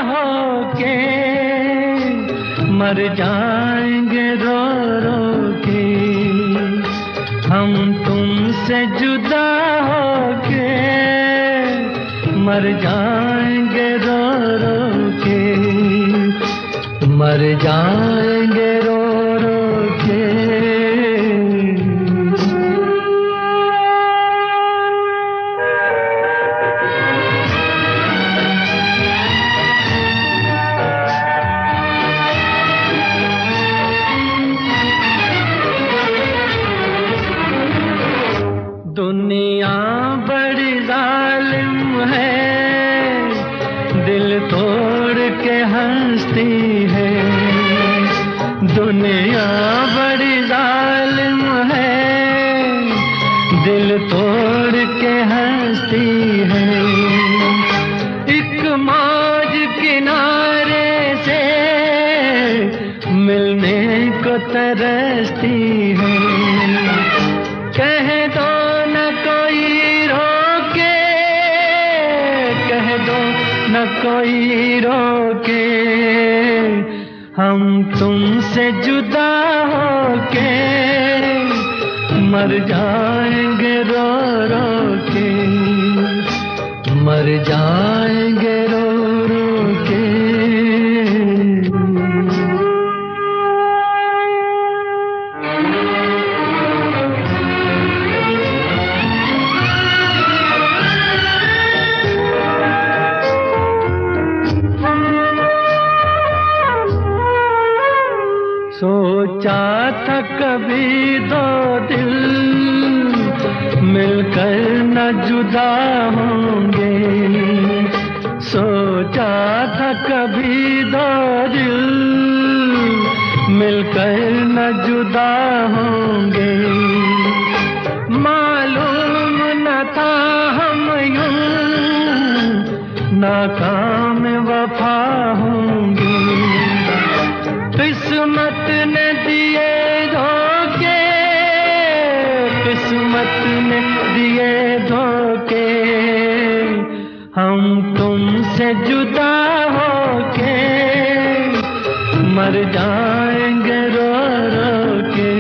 होके मर जाएंगे रो रो के, हम तुमसे जुदा होके मर जाएंगे रो रो के, मर जाएंगे रो रो के। दुनिया बड़ी जालिम है, दिल तोड़ के हंसती है। दुनिया बड़ी जालिम है, दिल तोड़ के हंसती है। एक मौज किनारे से मिलने को तरसती है। कह दो न कोई रोके, कह दो न कोई रोके, हम तुमसे जुदा होके मर जाएंगे रो रो के, मर जाएंगे रो रो के। सोचा था कभी दो दिल मिलकर न जुदा होंगे, सोचा था कभी दो दिल मिलकर न जुदा होंगे। मालूम न था हम यूं नाकाम वफा होंगे। किस्मत ने दिए धोखे, किस्मत ने दिए धोखे, हम तुमसे जुदा होके मर जाएंगे रो रो के,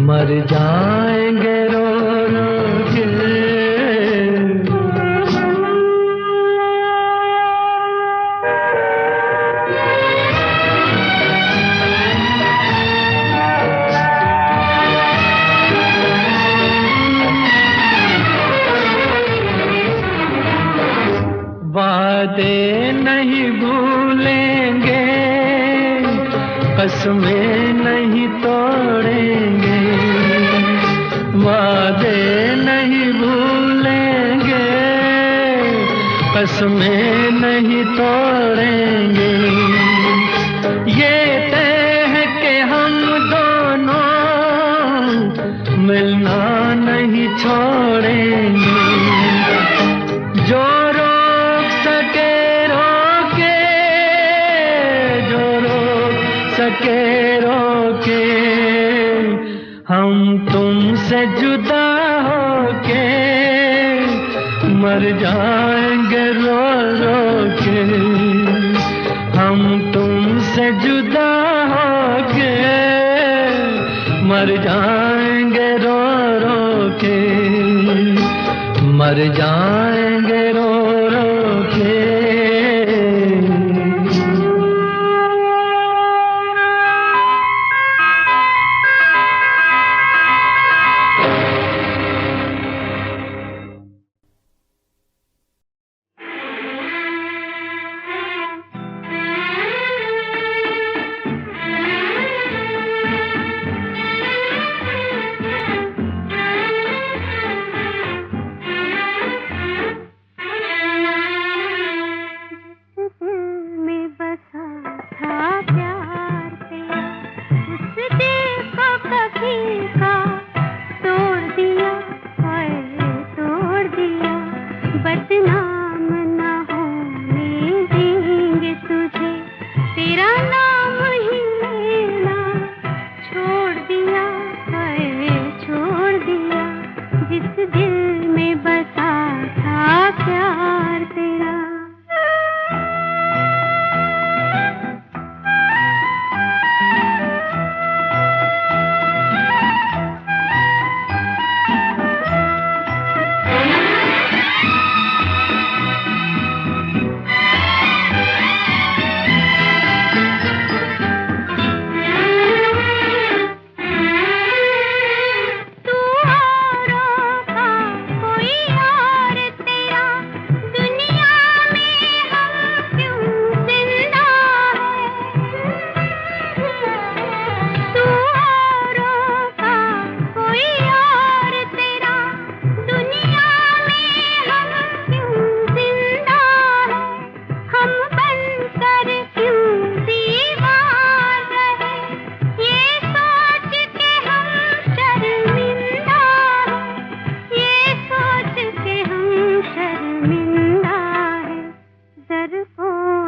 मर जाएंगे रो रो के। वादे नहीं भूलेंगे, कसमें नहीं तोड़ेंगे। वादे नहीं भूलेंगे, कसमें नहीं तोड़ेंगे। ये तय है कि हम दोनों मिलना नहीं छोड़ेंगे। जो सके रोके, हम तुमसे जुदा होके मर जाएंगे रो रो के, हम तुमसे जुदा होके मर जाएंगे रो रो के, मर जाएंगे रो रो के।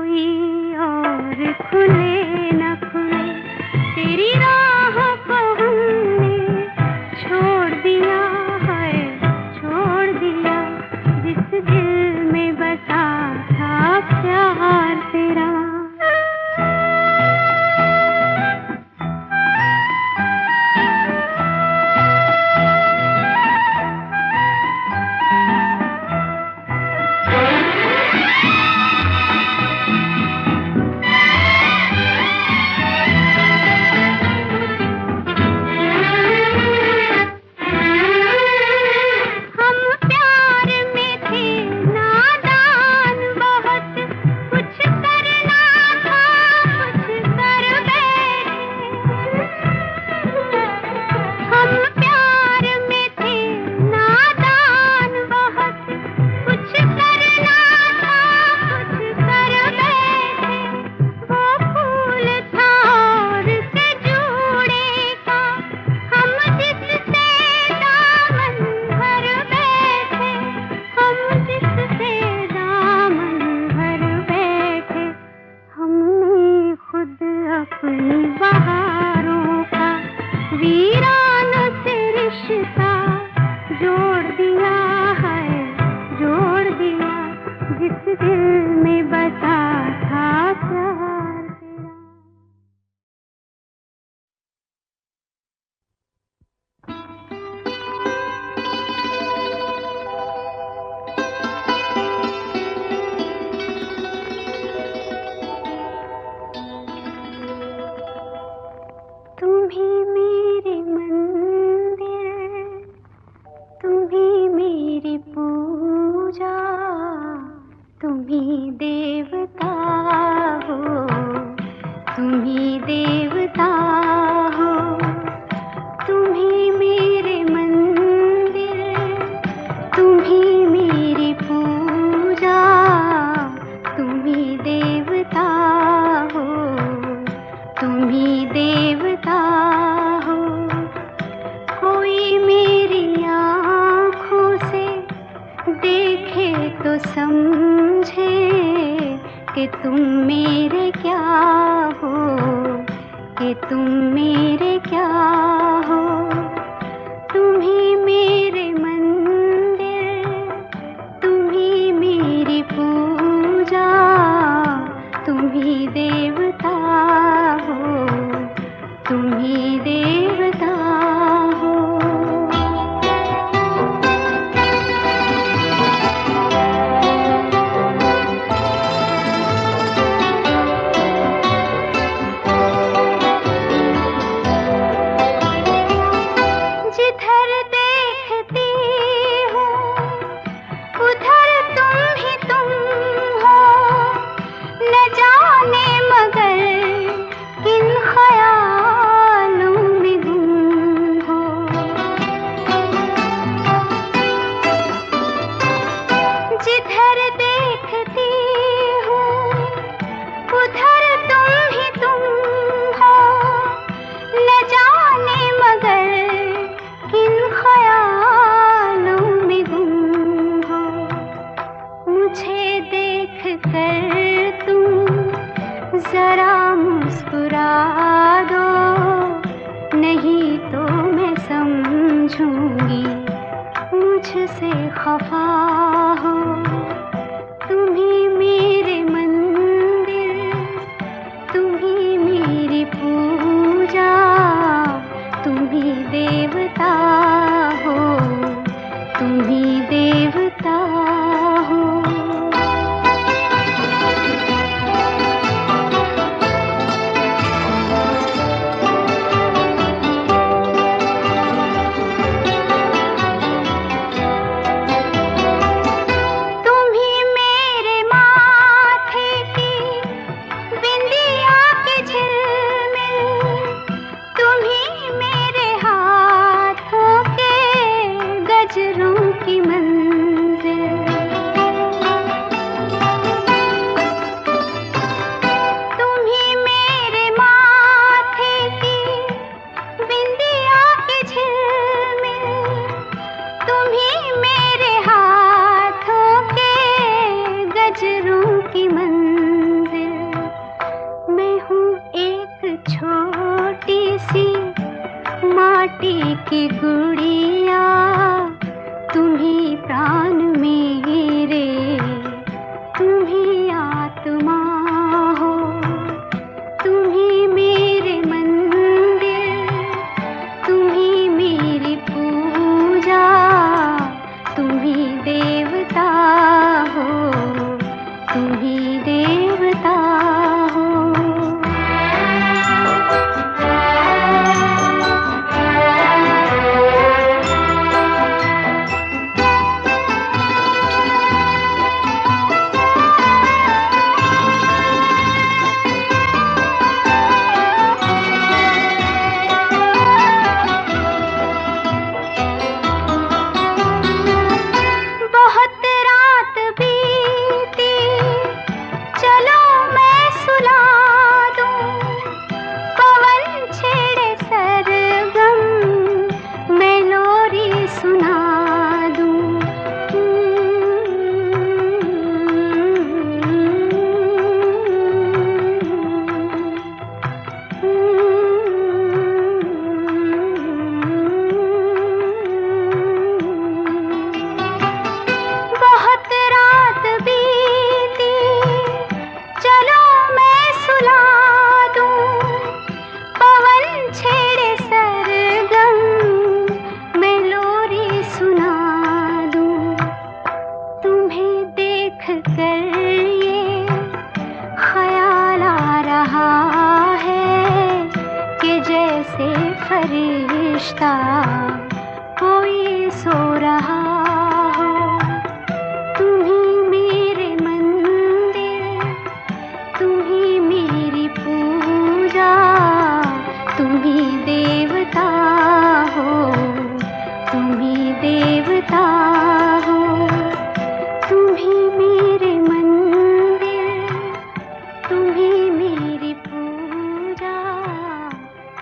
कोई और खुले न खुले, तेरी राह को हमने छोड़ दिया है, छोड़ दिया। जिस दिल में बसा था प्यार तेरा। आत्मा हो, तुम ही मेरे मंदिर, तुम ही मेरी पूजा, तुम ही देवता हो, तुम ही देवता हो। बहुत रात बीती, चलो मैं सुला दूं, पवन छेड़े सरगम, मैं लोरी सुना दूं। बहुत रात बीती, चलो मैं सुला दूं, पवन छेड़े सरगम, मैं लोरी सुना दूं। तुम्हें देख कर ये ख्याल आ रहा है कि जैसे फरिश्ता कोई सो रहा हो। तुम ही मेरे मंदिर, तुम ही मेरी पूजा, तुम ही देवता हो, तुम ही देवता हो। तुम ही मेरे मंदिर, तुम ही मेरी पूजा,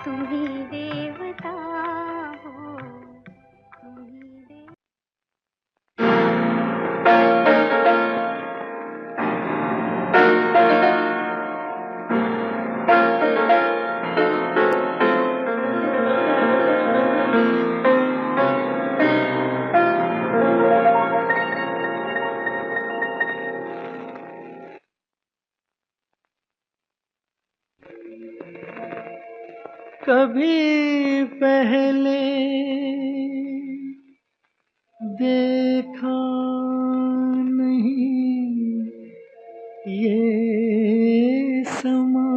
तुम ही देवता हो, तुम ही देवता। कभी पहले देखा नहीं ये समा,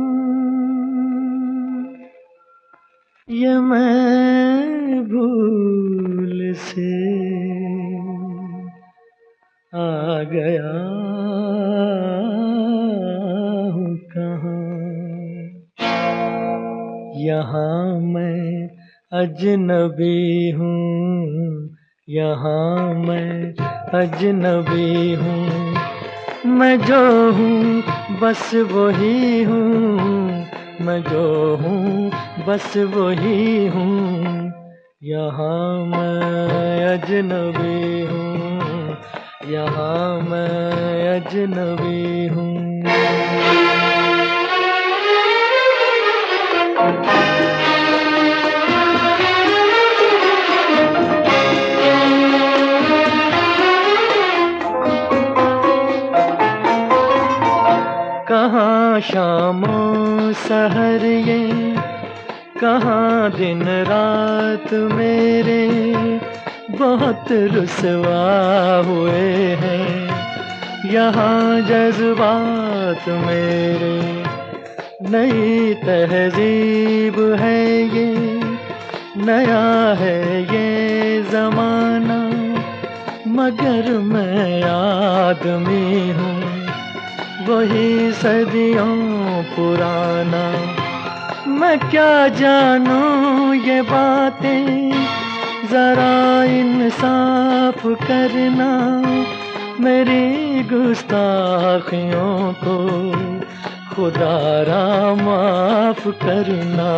ये मैं भूल से आ गया हूँ कहाँ। यहाँ मैं अजनबी हूँ, यहाँ मैं अजनबी हूँ। मैं जो हूँ बस वही हूँ, मैं जो हूँ बस वही हूँ। यहाँ मैं अजनबी हूँ, यहाँ मैं अजनबी हूँ। कहाँ शामों सहर ये, कहाँ दिन रात मेरे बहुत रुसवा हुए हैं। यहाँ जज्बात मेरे नई तहजीब है ये, नया है ये ज़माना, मगर मैं आदमी हूँ वही सदियों पुराना। मैं क्या जानूं ये बातें, जरा इंसाफ करना, मेरी गुस्ताखियों को खुदारा माफ करना।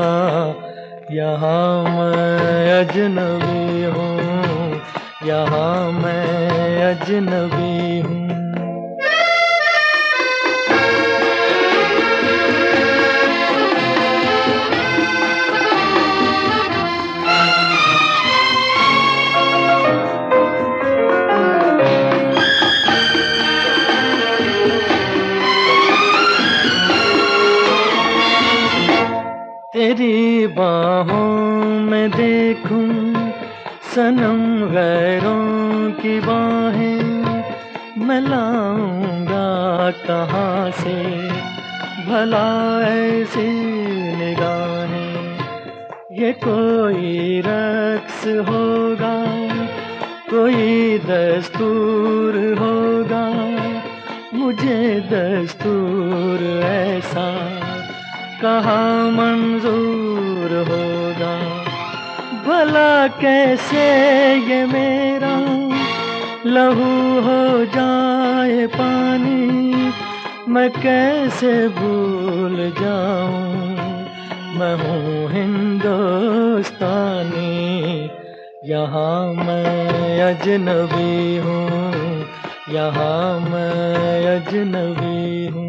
यहाँ मैं अजनबी हूँ, यहाँ मैं अजनबी हूँ। बाहों में देखूं सनम गैरों की बाहें, मैं लाऊंगा कहाँ से भला ऐसी निगाहें। ये कोई रक्स होगा, कोई दस्तूर होगा, मुझे दस्तूर ऐसा कहाँ मंजूर होगा। भला कैसे ये मेरा लहू हो जाए पानी, मैं कैसे भूल जाऊं मैं हूँ हिंदुस्तानी। यहाँ मैं अजनबी हूँ, यहाँ मैं अजनबी हूँ।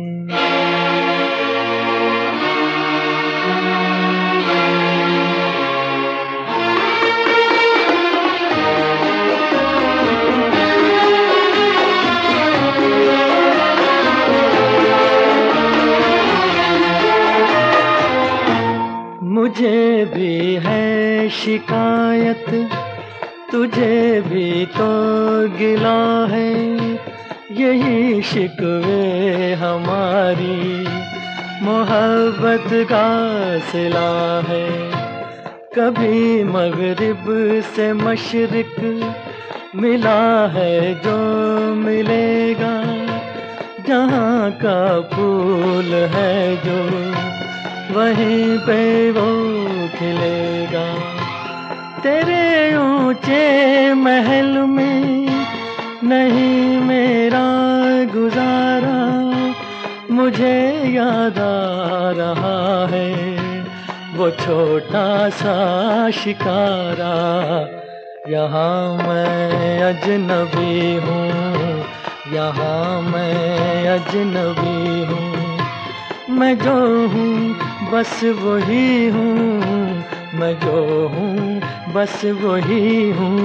मुझे भी है शिकायत, तुझे भी तो गिला है, यही शिकवे हमारी मोहब्बत का सिला है। कभी मगरिब से मशरिक मिला है जो मिलेगा, जहाँ का फूल है जो वहीं पे वो खिलेगा। तेरे ऊंचे महल में नहीं मेरा गुजारा, मुझे याद आ रहा है वो छोटा सा शिकारा। यहाँ मैं अजनबी हूँ, यहाँ मैं अजनबी हूँ। मैं जो हूँ बस वही हूँ, मैं जो हूँ बस वही हूँ।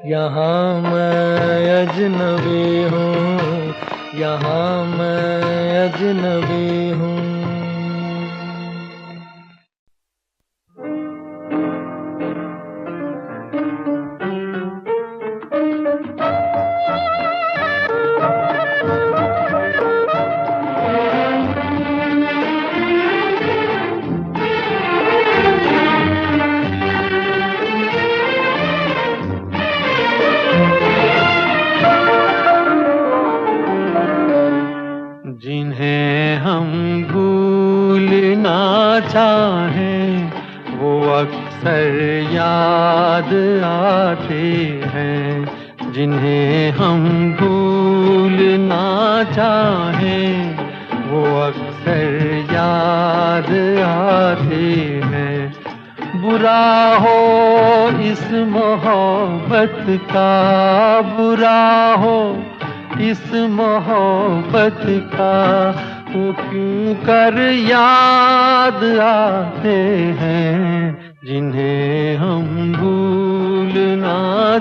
यहाँ मैं अजनबी हूँ, यहाँ मैं अजनबी हूँ। जिन्हें हम भूलना चाहें वो अक्सर याद आते हैं। जिन्हें हम भूलना चाहें वो अक्सर याद आते हैं। बुरा हो इस मोहब्बत का, बुरा हो इस मोहब्बत का, वो क्यों कर याद आते हैं। जिन्हें हम भूलना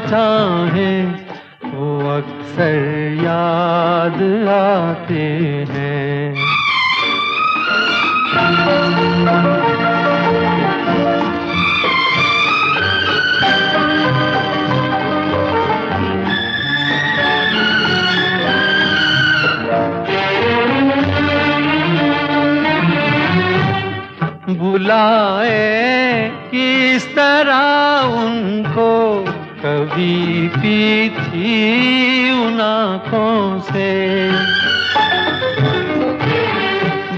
चाहें वो अक्सर याद आते हैं। बुलाए किस तरह उनको कभी पी थी उन आँखों से।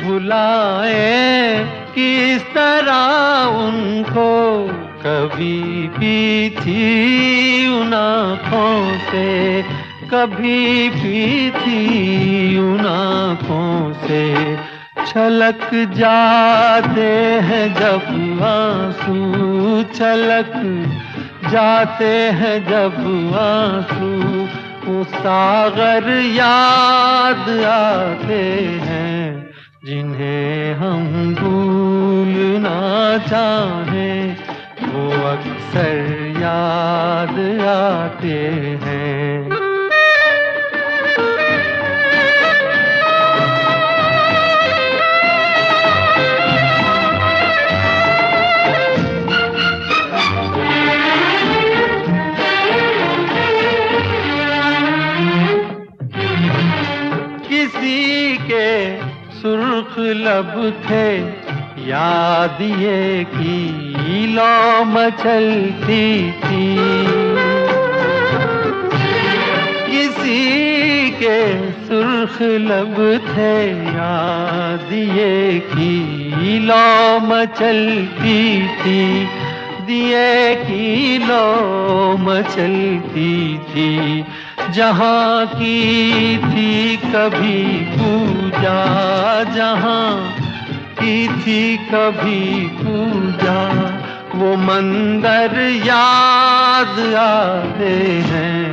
बुलाए किस तरह उनको कभी पी थी उन आँखों से, कभी पी थी उन आँखों से। छलक जाते हैं जब आंसू, छलक जाते हैं जब आंसू, वो सागर याद आते हैं। जिन्हें हम भूलना चाहें वो अक्सर याद आते हैं। सुर्ख लब थे, याद ये की लौ मचलती थी। किसी के सुर्ख लब थे, याद ये की लौ मचलती थी। दिए की लौ मचलती थी, जहाँ की थी कभी पूजा, जहाँ की थी कभी पूजा। वो मंदिर याद आते हैं,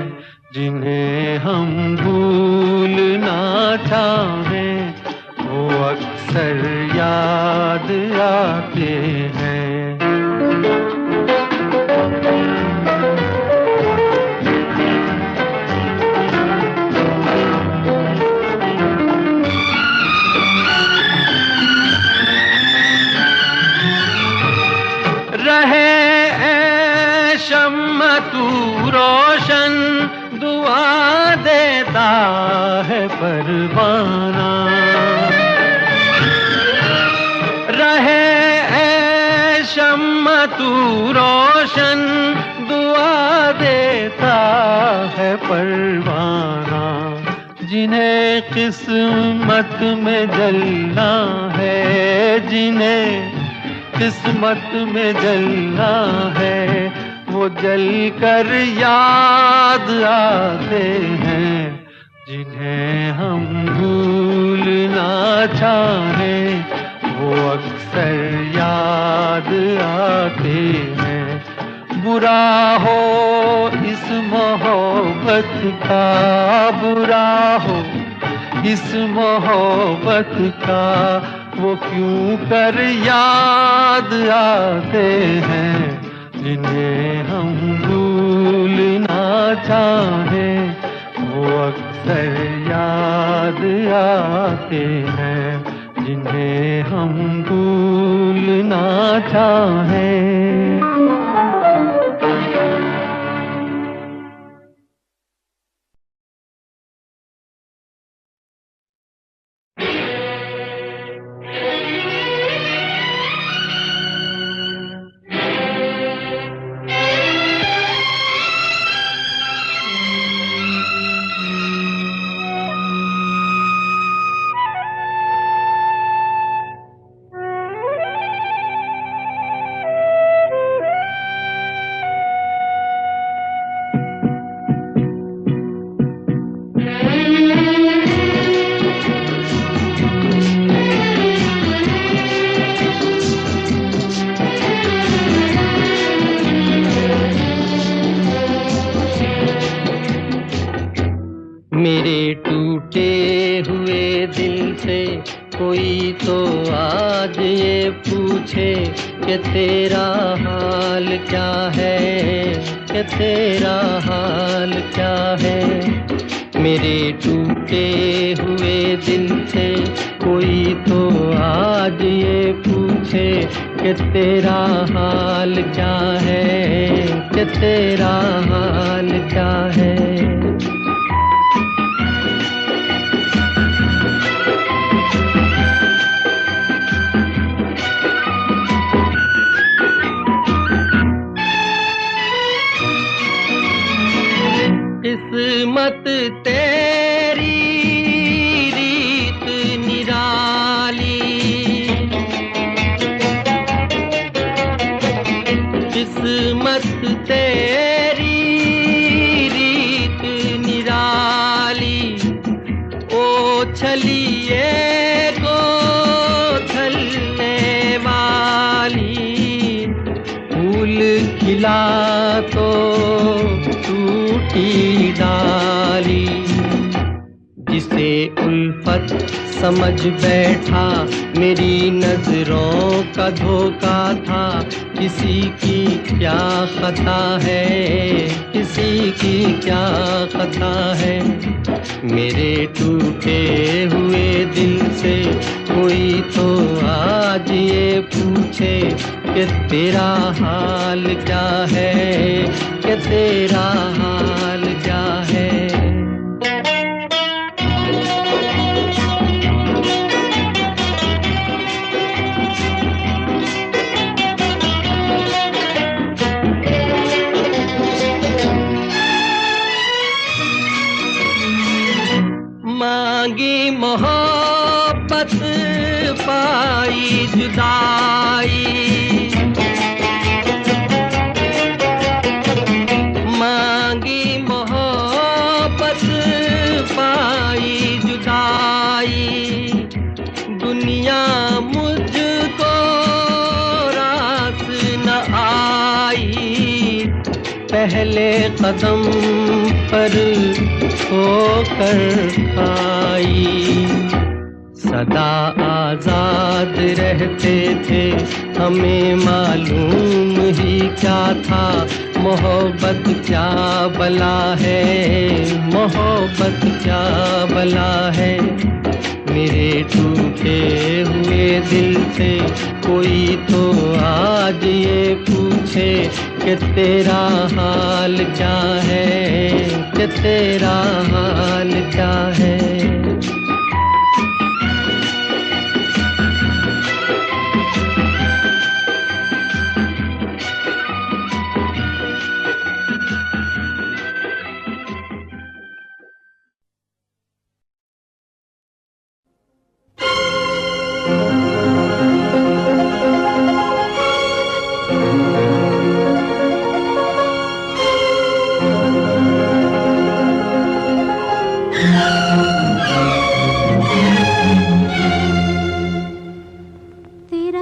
जिन्हें हम भूलना चाहें, वो अक्सर याद आते हैं। रहे शम्म तू रोशन, दुआ देता है परवाना। रहे शम्म तू रोशन, दुआ देता है परवाना। जिन्हें किस्मत में जलना है, जिन्हें किस्मत में जलना है, वो जल कर याद आते हैं। जिन्हें हम भूलना चाहें, वो अक्सर याद आते हैं। बुरा हो इस मोहब्बत का, बुरा हो इस मोहब्बत का, वो क्यों कर याद आते हैं। जिन्हें हम भूलना चाहें, वो अक्सर याद आते हैं। जिन्हें हम भूलना चाहें। मेरे टूटे हुए दिल से कोई तो आज ये पूछे कि तेरा हाल क्या है, कि तेरा हाल क्या है। मेरे टूटे हुए दिल से कोई तो आज ये पूछे कि तेरा हाल क्या है, कि तेरा हाल क्या है। किस्मत तेरी रीत निराली, किस्मत तेरी रीत निराली। ओ छलिए को छलने वाली, फूल खिला तो टूटी डाली। जिसे उल्फत समझ बैठा मेरी नजरों का धोखा था। किसी की क्या खता है, किसी की क्या खता है। मेरे टूटे हुए दिल से कोई तो आज ये पूछे कि तेरा हाल क्या है, कि तेरा हाल क्या है। आई जुदाई, मांगी मोहब्बत पाई जुदाई, दुनिया मुझको रास न आई, पहले कदम पर होकर खाई। सदा आजाद रहते थे, हमें मालूम ही क्या था, मोहब्बत क्या बला है, मोहब्बत क्या बला है। मेरे टूटे हुए दिल से कोई तो आज ये पूछे कि तेरा हाल क्या है, कि तेरा हाल क्या है। तेरा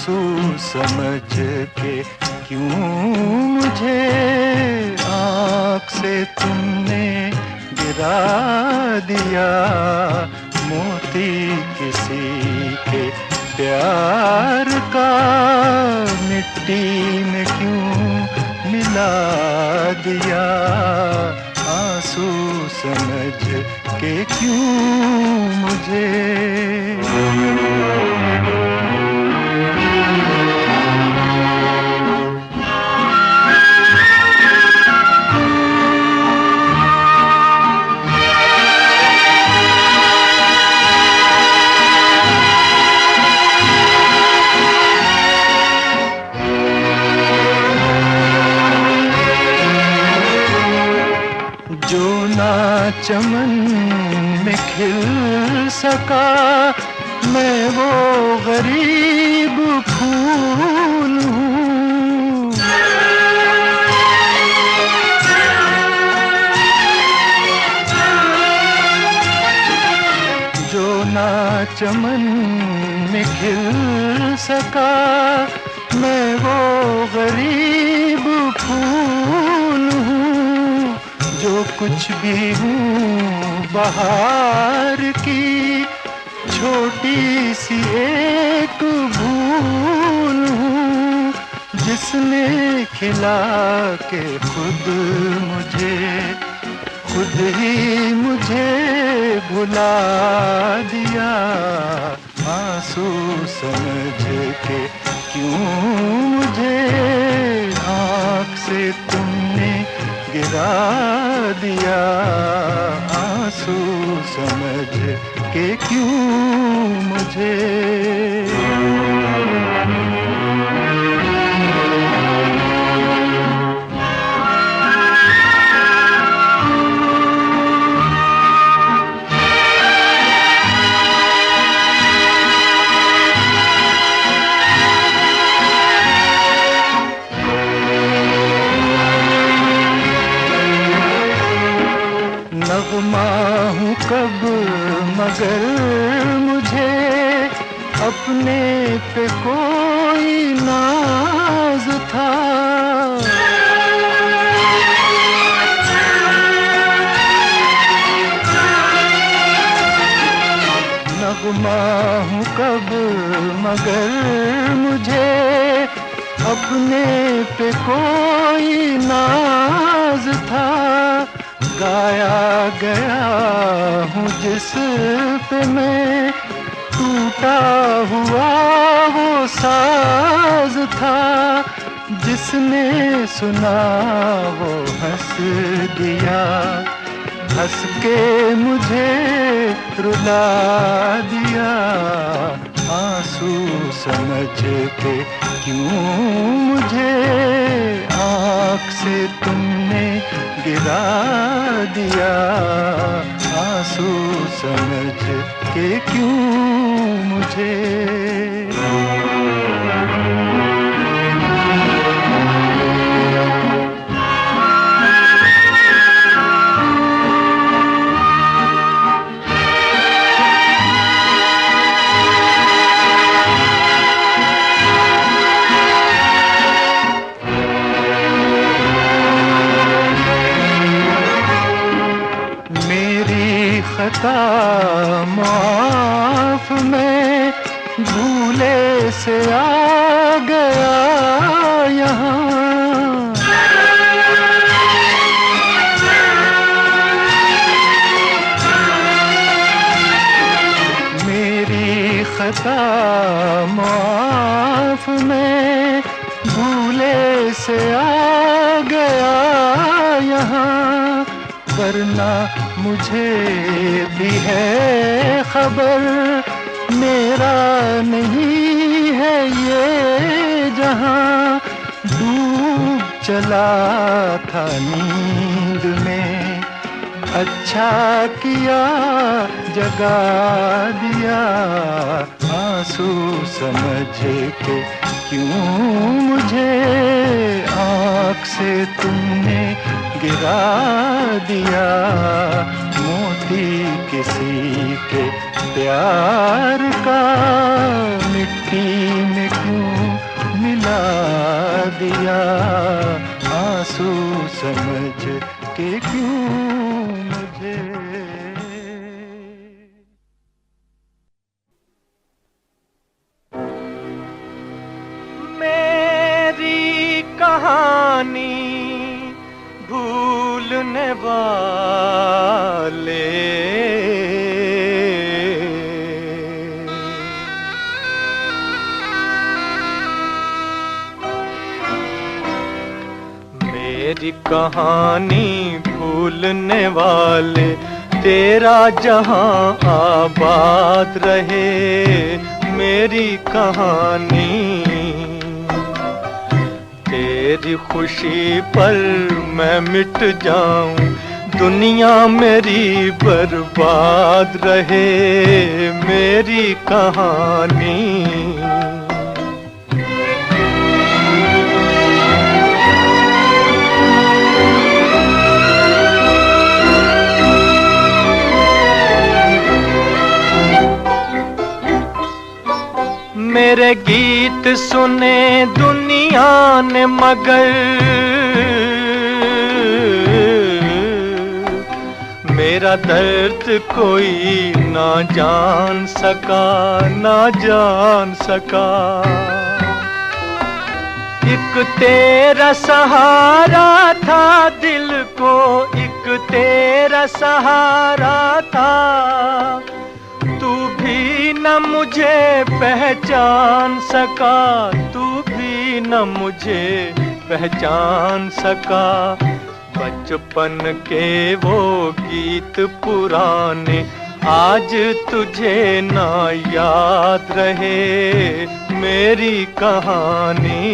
आंसू समझ के क्यों मुझे आँख से तुमने गिरा दिया। मोती किसी के प्यार का मिट्टी में क्यों मिला दिया। आंसू समझ के क्यों मुझे। जो ना चमन में खिल सका मैं वो गरीब फूल हूँ। जो ना चमन में खिल सका मैं वो गरीब फूल हूँ। जो कुछ भी हूँ बहार की छोटी सी एक भूल हूँ। जिसने खिला के खुद ही मुझे भुला दिया। आंसू समझ के क्यों मुझे आँख से तुमने गिरा दिया। आंसू समझ के क्यों मुझे। नगमा हूँ कब मगर मुझे अपने पे कोई नाज था। नगमा हूँ कब मगर मुझे अपने पे कोई नाज था। गाया गया हूँ जिस पे मैं टूटा हुआ वो साज था। जिसने सुना वो हंस दिया। हंस के मुझे रुला दिया। आंसू समझ के क्यों मुझे आँख से तुमने गिरा दिया। आंसू समझ के क्यों मुझे। खता माफ मैं भूले से आ गया यहाँ। मेरी खता माफ मैं भूले से आ गया यहाँ। वरना मुझे भी है खबर मेरा नहीं है ये जहां। डूब चला था नींद में अच्छा किया जगा दिया। आंसू समझ के क्यों मुझे आँख से तुमने गिरा दिया। मोती किसी के प्यार का मिट्टी में क्यों दिया आंसू समझ के क्यों मुझे। मेरी कहानी भूलने वाले मेरी कहानी भूलने वाले, तेरा जहां आबाद रहे। मेरी कहानी तेरी खुशी पर मैं मिट जाऊं, दुनिया मेरी बर्बाद रहे। मेरी कहानी मेरे गीत सुने दुनिया ने मगर मेरा दर्द कोई ना जान सका, ना जान सका। एक तेरा सहारा था दिल को, एक तेरा सहारा था। तू भी न मुझे पहचान सका, तू भी न मुझे पहचान सका। बचपन के वो गीत पुराने आज तुझे ना याद रहे। मेरी कहानी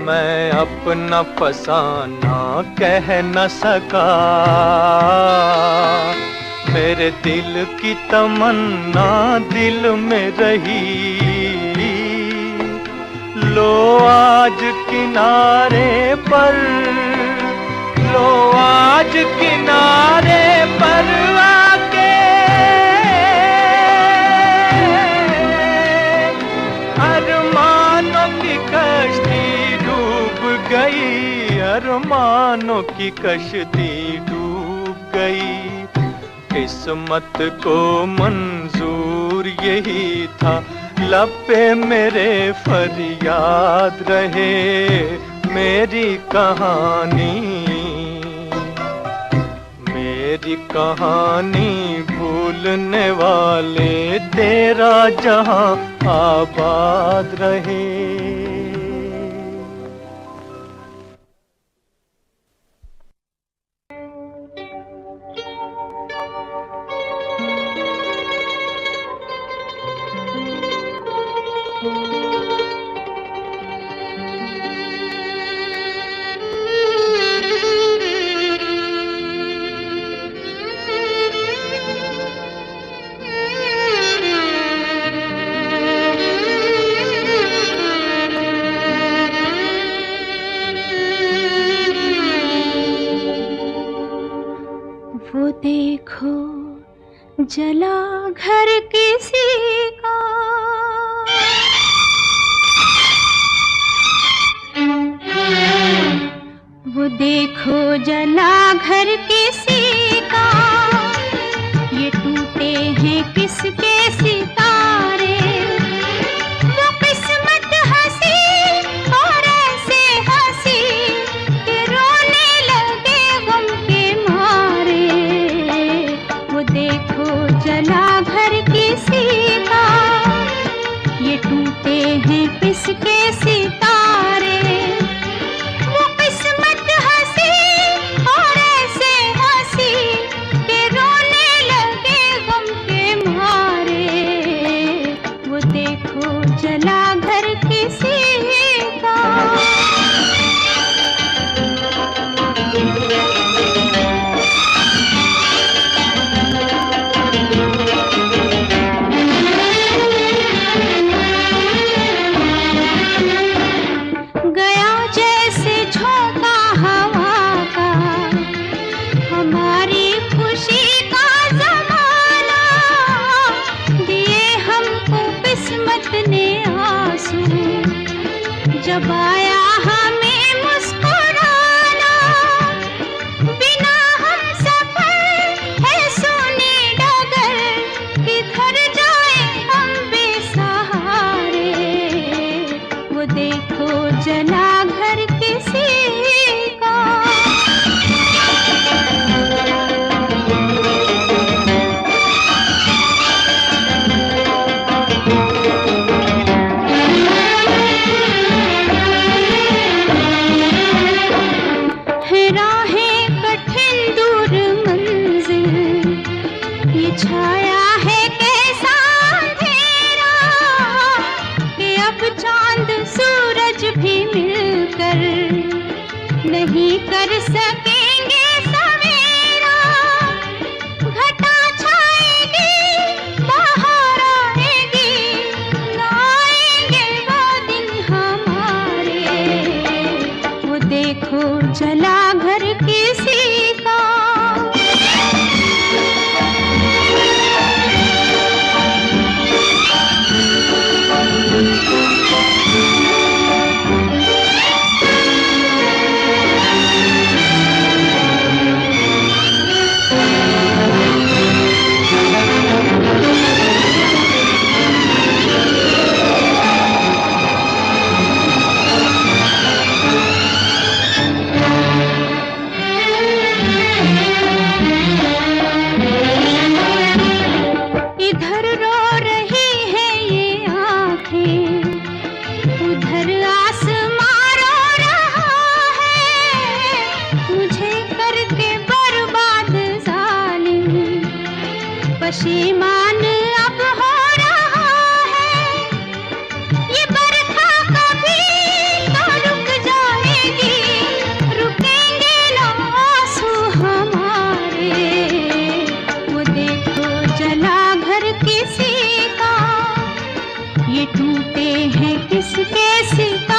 मैं अपना फसाना कह न सका, मेरे दिल की तमन्ना दिल में रही। लो आज किनारे पर, लो आज किनारे पर आके अरमानों की कश्ती गई, अरमानों की कश्ती डूब गई। किस्मत को मंजूर यही था, लब पे मेरे फरियाद रहे। मेरी कहानी मेरी कहानी भूलने वाले, तेरा जहां आबाद रहे। वो देखो जला घर किसी का, वो देखो जला घर किसी का। ये टूटे हैं किसके सितारे, वो किस्मत हंसी और ऐसे हंसी कि रोने लगे गम के मारे। वो देखो जला घर किसी का, ये टूटे हैं किसके सितारे। वो किस्मत हंसी और ऐसे हंसी कि रोने लगे गम के मारे। वो देखो जला घर किसी का। गया जैसे किस्मत ने आंसू, जब आया हमें मुस्कुराना, बिना हम सफर है सोनी डगर, किधर जाए हम बेसहारे। वो देखो जला घर किसी का। राहें कठिन दूर मंजिल, ये छाया है कैसा अंधेरा, कि अब चांद सूरज भी मिलकर नहीं कर सकेंगे सवेरा। घटा छाएगी, बाहर आएगी, ना आएंगे वो दिन हमारे। वो देखो जला घर किसी का। इधर रो रही है ये आंखें, उधर आसमां रो रहा है, मुझे करके बर्बाद जालिम, पशेमान अब हो रहा है। ये बरखा कभी तो रुक जाएगी, रुकेंगे ना आंसू हमारे। वो देखो जला घर किसी का, ये टूटे हैं किसके सितारे।